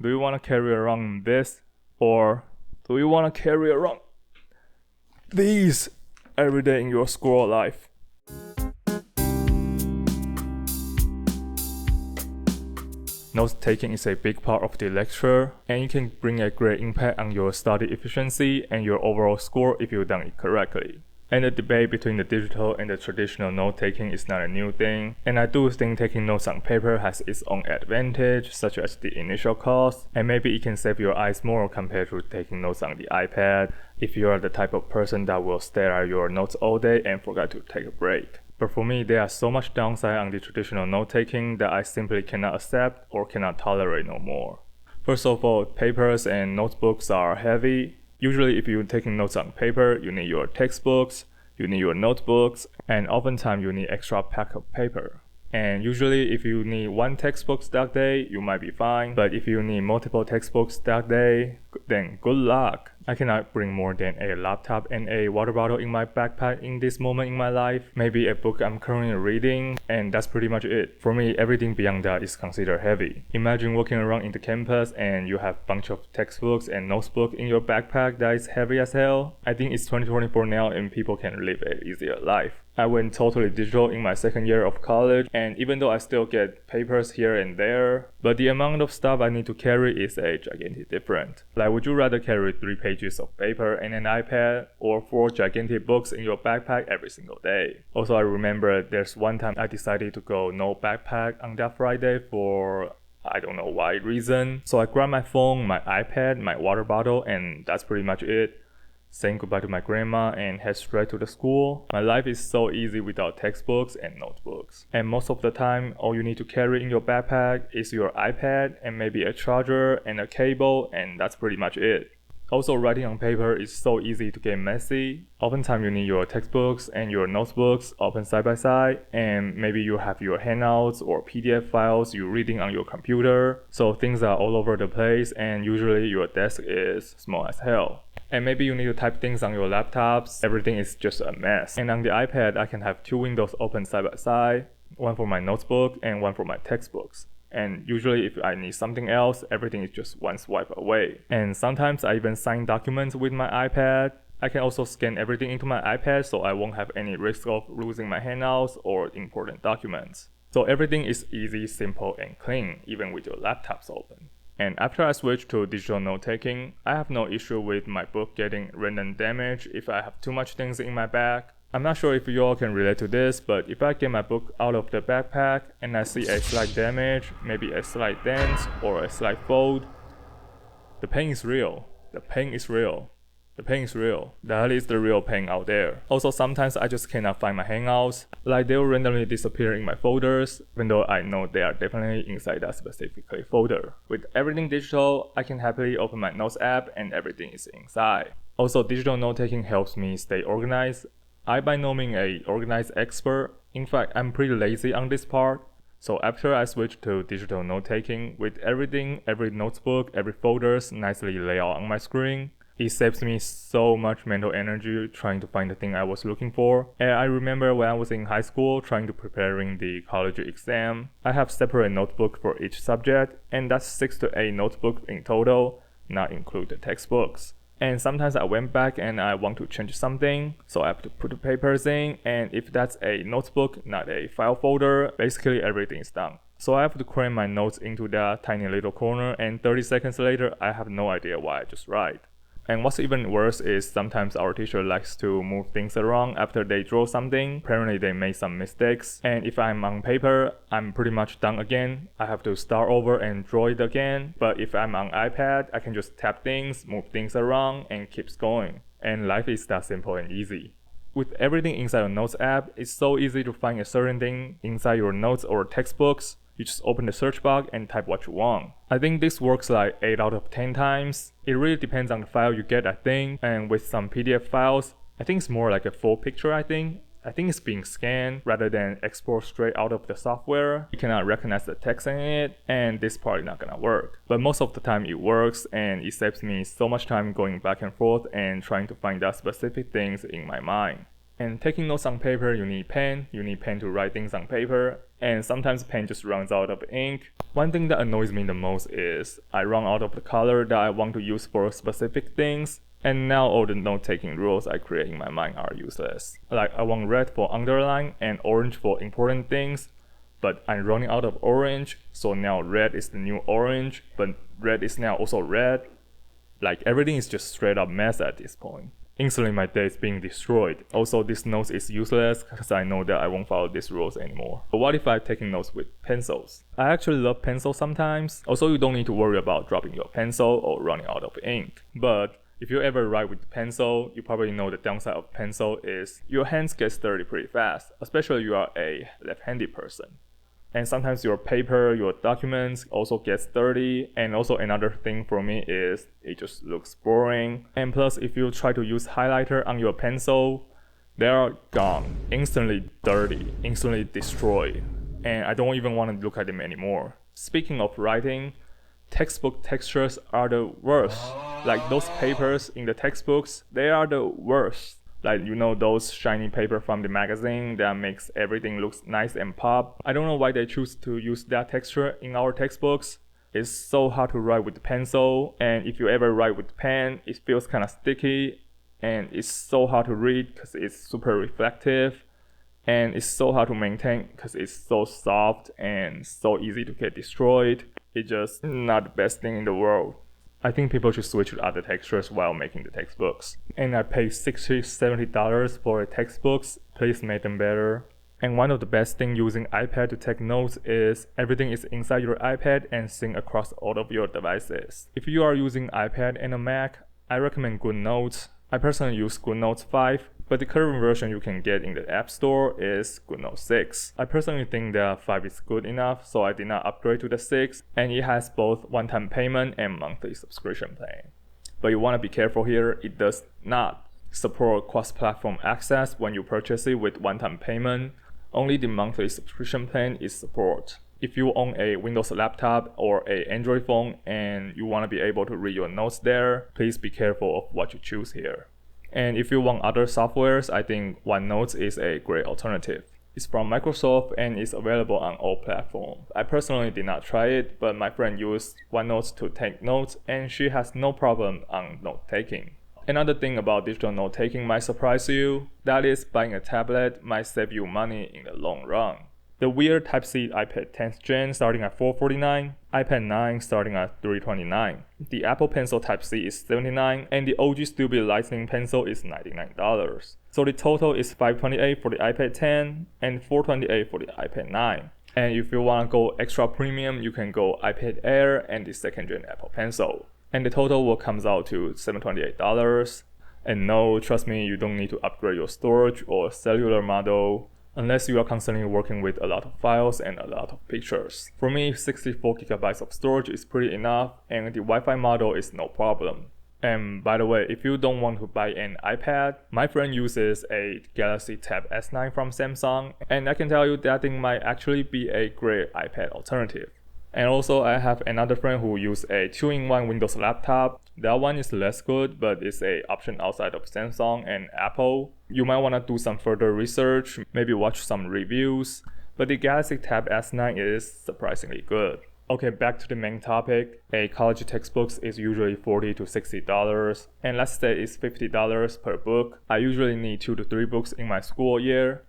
Do you want to carry around this, or do you want to carry around these every day in your school life? Note-taking is a big part of the lecture, and it can bring a great impact on your study efficiency and your overall score if you've done it correctly. And the debate between the digital and the traditional note-taking is not a new thing, and I do think taking notes on paper has its own advantage, such as the initial cost, and maybe it can save your eyes more compared to taking notes on the iPad if you are the type of person that will stare at your notes all day and forget to take a break. But for me, there are so much downside on the traditional note-taking that I simply cannot accept or cannot tolerate no more. First of all, papers and notebooks are heavy. Usually if you're taking notes on paper, you need your textbooks, you need your notebooks, and oftentimes you need extra pack of paper. And usually if you need one textbook that day, you might be fine. But if you need multiple textbooks that day, then good luck. I cannot bring more than a laptop and a water bottle in my backpack in this moment in my life. Maybe a book I'm currently reading, and that's pretty much it. For me, everything beyond that is considered heavy. Imagine walking around in the campus and you have a bunch of textbooks and notebooks in your backpack that is heavy as hell. I think it's 2024 now and people can live an easier life. I went totally digital in my second year of college, and even though I still get papers here and there, but the amount of stuff I need to carry is a gigantic different. Like, would you rather carry 3 pages of paper and an iPad, or 4 gigantic books in your backpack every single day? Also, I remember there's one time I decided to go no backpack on that Friday for I don't know why reason. So I grabbed my phone, my iPad, my water bottle, and that's pretty much it. Saying goodbye to my grandma and head straight to the school. My life is so easy without textbooks and notebooks. And most of the time, all you need to carry in your backpack is your iPad and maybe a charger and a cable, and that's pretty much it. Also, writing on paper is so easy to get messy. Oftentimes you need your textbooks and your notebooks open side by side, and maybe you have your handouts or PDF files you're reading on your computer. So things are all over the place, and usually your desk is small as hell. And maybe you need to type things on your laptops. Everything is just a mess. And on the iPad, I can have 2 windows open side by side, one for my notebook and one for my textbooks. And usually if I need something else, everything is just one swipe away. And sometimes I even sign documents with my iPad. I can also scan everything into my iPad so I won't have any risk of losing my handouts or important documents. So everything is easy, simple, and clean, even with your laptops open. And after I switched to digital note-taking, I have no issue with my book getting random damage if I have too much things in my bag. I'm not sure if you all can relate to this, but if I get my book out of the backpack and I see a slight damage, maybe a slight dent or a slight fold, the pain is real. The pain is real. The pain is real. That is the real pain out there. Also, sometimes I just cannot find my hangouts. Like, they will randomly disappear in my folders, even though I know they are definitely inside that specifically folder. With everything digital, I can happily open my notes app and everything is inside. Also, digital note-taking helps me stay organized. I by no means an organized expert. In fact, I'm pretty lazy on this part. So after I switched to digital note-taking, with everything, every notebook, every folders nicely laid out on my screen, it saves me so much mental energy trying to find the thing I was looking for. And I remember when I was in high school trying to preparing the college exam, I have separate notebook for each subject, and that's 6 to 8 notebooks in total, not include the textbooks. And sometimes I went back and I want to change something, so I have to put the papers in, and if that's a notebook, not a file folder, basically everything is done. So I have to cram my notes into that tiny little corner, and 30 seconds later, I have no idea what I just write. And what's even worse is sometimes our teacher likes to move things around after they draw something. Apparently they made some mistakes, and if I'm on paper, I'm pretty much done again. I have to start over and draw it again. But if I'm on iPad, I can just tap things, move things around, and keeps going. And life is that simple and easy. With everything inside your Notes app, it's so easy to find a certain thing inside your notes or textbooks. You just open the search box and type what you want. I think this works like 8 out of 10 times. It really depends on the file you get, I think. And with some PDF files, I think it's more like a full picture, I think it's being scanned rather than export straight out of the software. You cannot recognize the text in it, and this part is not gonna work. But most of the time it works, and it saves me so much time going back and forth and trying to find out specific things in my mind. And taking notes on paper, you need pen to write things on paper, and sometimes pen just runs out of ink. One thing that annoys me the most is I run out of the color that I want to use for specific things, and now all the note-taking rules I create in my mind are useless. Like I want red for underline and orange for important things, but I'm running out of orange, so now red is the new orange, but red is now also red. Like everything is just straight up mess at this point. Instantly my day is being destroyed. Also, this note is useless because I know that I won't follow these rules anymore. But what if I'm taking notes with pencils? I actually love pencils sometimes. Also, you don't need to worry about dropping your pencil or running out of ink. But if you ever write with pencil, you probably know the downside of pencil is your hands get dirty pretty fast, especially if you are a left-handed person. And sometimes your paper, your documents also gets dirty. And also another thing for me is it just looks boring. And plus, if you try to use highlighter on your pencil, they are gone, instantly dirty, instantly destroyed. And I don't even want to look at them anymore. Speaking of writing, textbook textures are the worst. Like those papers in the textbooks, they are the worst. Like, you know, those shiny paper from the magazine that makes everything looks nice and pop. I don't know why they choose to use that texture in our textbooks. It's so hard to write with pencil, and if you ever write with pen, it feels kind of sticky, and it's so hard to read because it's super reflective, and it's so hard to maintain because it's so soft and so easy to get destroyed. It's just not the best thing in the world. I think people should switch to other textures while making the textbooks. And I paid $60, $70 for textbooks. Please make them better. And one of the best things using iPad to take notes is everything is inside your iPad and sync across all of your devices. If you are using iPad and a Mac, I recommend goodnote. I personally use goodnote 5, but the current version you can get in the App Store is goodnote 6. I personally think that 5 is good enough, so I did not upgrade to the 6, and it has both one-time payment and monthly subscription plan. But you want to be careful here, it does not support cross-platform access when you purchase it with one-time payment. Only the monthly subscription plan is support. If you own a Windows laptop or an Android phone and you want to be able to read your notes there, please be careful of what you choose here. And if you want other softwares, I think OneNote is a great alternative. It's from Microsoft and is available on all platforms. I personally did not try it, but my friend used OneNote to take notes and she has no problem on note taking. Another thing about digital note taking might surprise you, that is buying a tablet might save you money in the long run. The weird Type-C iPad 10th Gen starting at $449, iPad 9 starting at $329. The Apple Pencil Type-C is $79, and the OG Stupid Lightning Pencil is $99. So the total is $528 for the iPad 10 and $428 for the iPad 9. And if you want to go extra premium, you can go iPad Air and the 2nd Gen Apple Pencil. And the total will comes out to $728. And no, trust me, you don't need to upgrade your storage or cellular model, unless you are constantly working with a lot of files and a lot of pictures. For me, 64 GB of storage is pretty enough, and the Wi-Fi model is no problem. And by the way, if you don't want to buy an iPad, my friend uses a Galaxy Tab S9 from Samsung, and I can tell you that thing might actually be a great iPad alternative. And also, I have another friend who uses a 2-in-1 Windows laptop. That one is less good, but it's an option outside of Samsung and Apple. You might want to do some further research, maybe watch some reviews, but the Galaxy Tab S9 is surprisingly good. Okay, back to the main topic. A college textbook is usually $40 to $60, and let's say it's $50 per book. I usually need 2 to 3 books in my school year.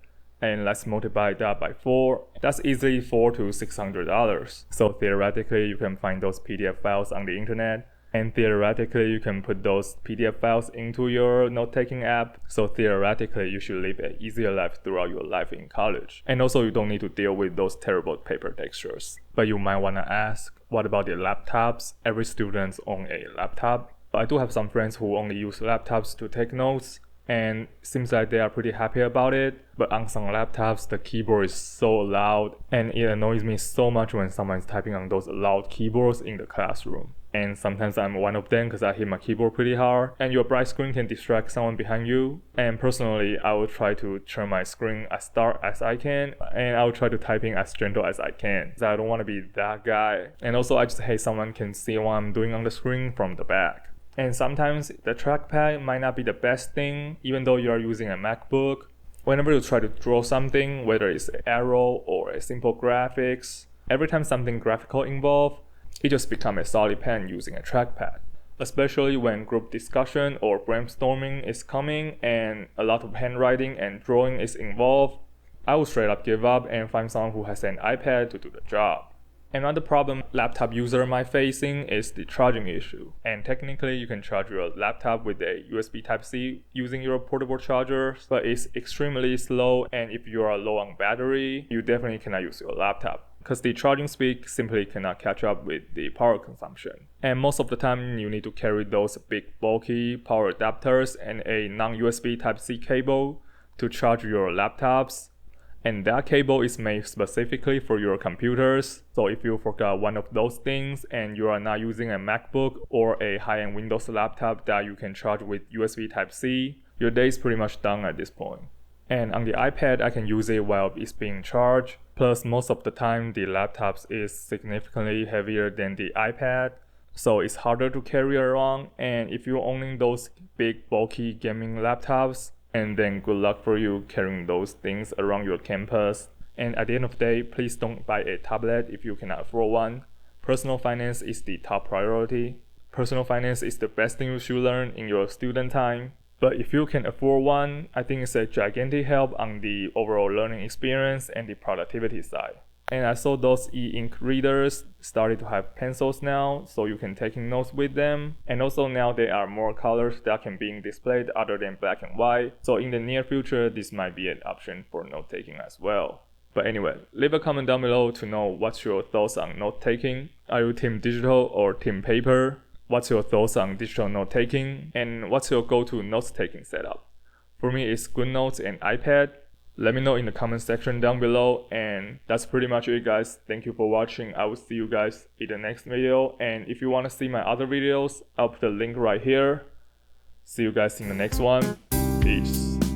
And let's multiply that by 4. That's easily $400 to $600. So theoretically, you can find those PDF files on the internet. And theoretically, you can put those PDF files into your note-taking app. So theoretically, you should live an easier life throughout your life in college. And also, you don't need to deal with those terrible paper textures. But you might want to ask, what about the laptops? Every student owns a laptop. I do have some friends who only use laptops to take notes, and it seems like they are pretty happy about it. But on some laptops, the keyboard is so loud, and it annoys me so much when someone is typing on those loud keyboards in the classroom. And sometimes I'm one of them because I hit my keyboard pretty hard, and your bright screen can distract someone behind you. And personally, I will try to turn my screen as dark as I can, and I will try to type in as gentle as I can, because I don't want to be that guy. And also, I just hate someone can see what I'm doing on the screen from the back. And sometimes the trackpad might not be the best thing, even though you are using a MacBook. Whenever you try to draw something, whether it's an arrow or a simple graphics, every time something graphical involved, it just becomes a solid pen using a trackpad. Especially when group discussion or brainstorming is coming and a lot of handwriting and drawing is involved, I will straight up give up and find someone who has an iPad to do the job. Another problem laptop user might facing is the charging issue. And technically you can charge your laptop with a USB Type-C using your portable charger, but it's extremely slow, and if you are low on battery, you definitely cannot use your laptop, because the charging speed simply cannot catch up with the power consumption. And most of the time you need to carry those big bulky power adapters and a non-USB Type-C cable to charge your laptops. And that cable is made specifically for your computers. So if you forgot one of those things and you are not using a MacBook or a high-end Windows laptop that you can charge with USB Type-C, your day is pretty much done at this point. And on the iPad, I can use it while it's being charged. Plus, most of the time, the laptop is significantly heavier than the iPad, so it's harder to carry around. And if you're owning those big, bulky gaming laptops, and then good luck for you carrying those things around your campus. And at the end of the day, please don't buy a tablet if you cannot afford one. Personal finance is the top priority. Personal finance is the best thing you should learn in your student time. But if you can afford one, I think it's a gigantic help on the overall learning experience and the productivity side. And I saw those e-ink readers started to have pencils now, so you can take notes with them. And also now there are more colors that can be displayed other than black and white. So in the near future, this might be an option for note taking as well. But anyway, leave a comment down below to know what's your thoughts on note taking. Are you team digital or team paper? What's your thoughts on digital note taking? And what's your go-to notes taking setup? For me, it's goodnote and iPad. Let me know in the comment section down below, and that's pretty much it, guys. Thank you for watching. I will see you guys in the next video, and if you want to see my other videos, I'll put the link right here. See you guys in the next one. Peace.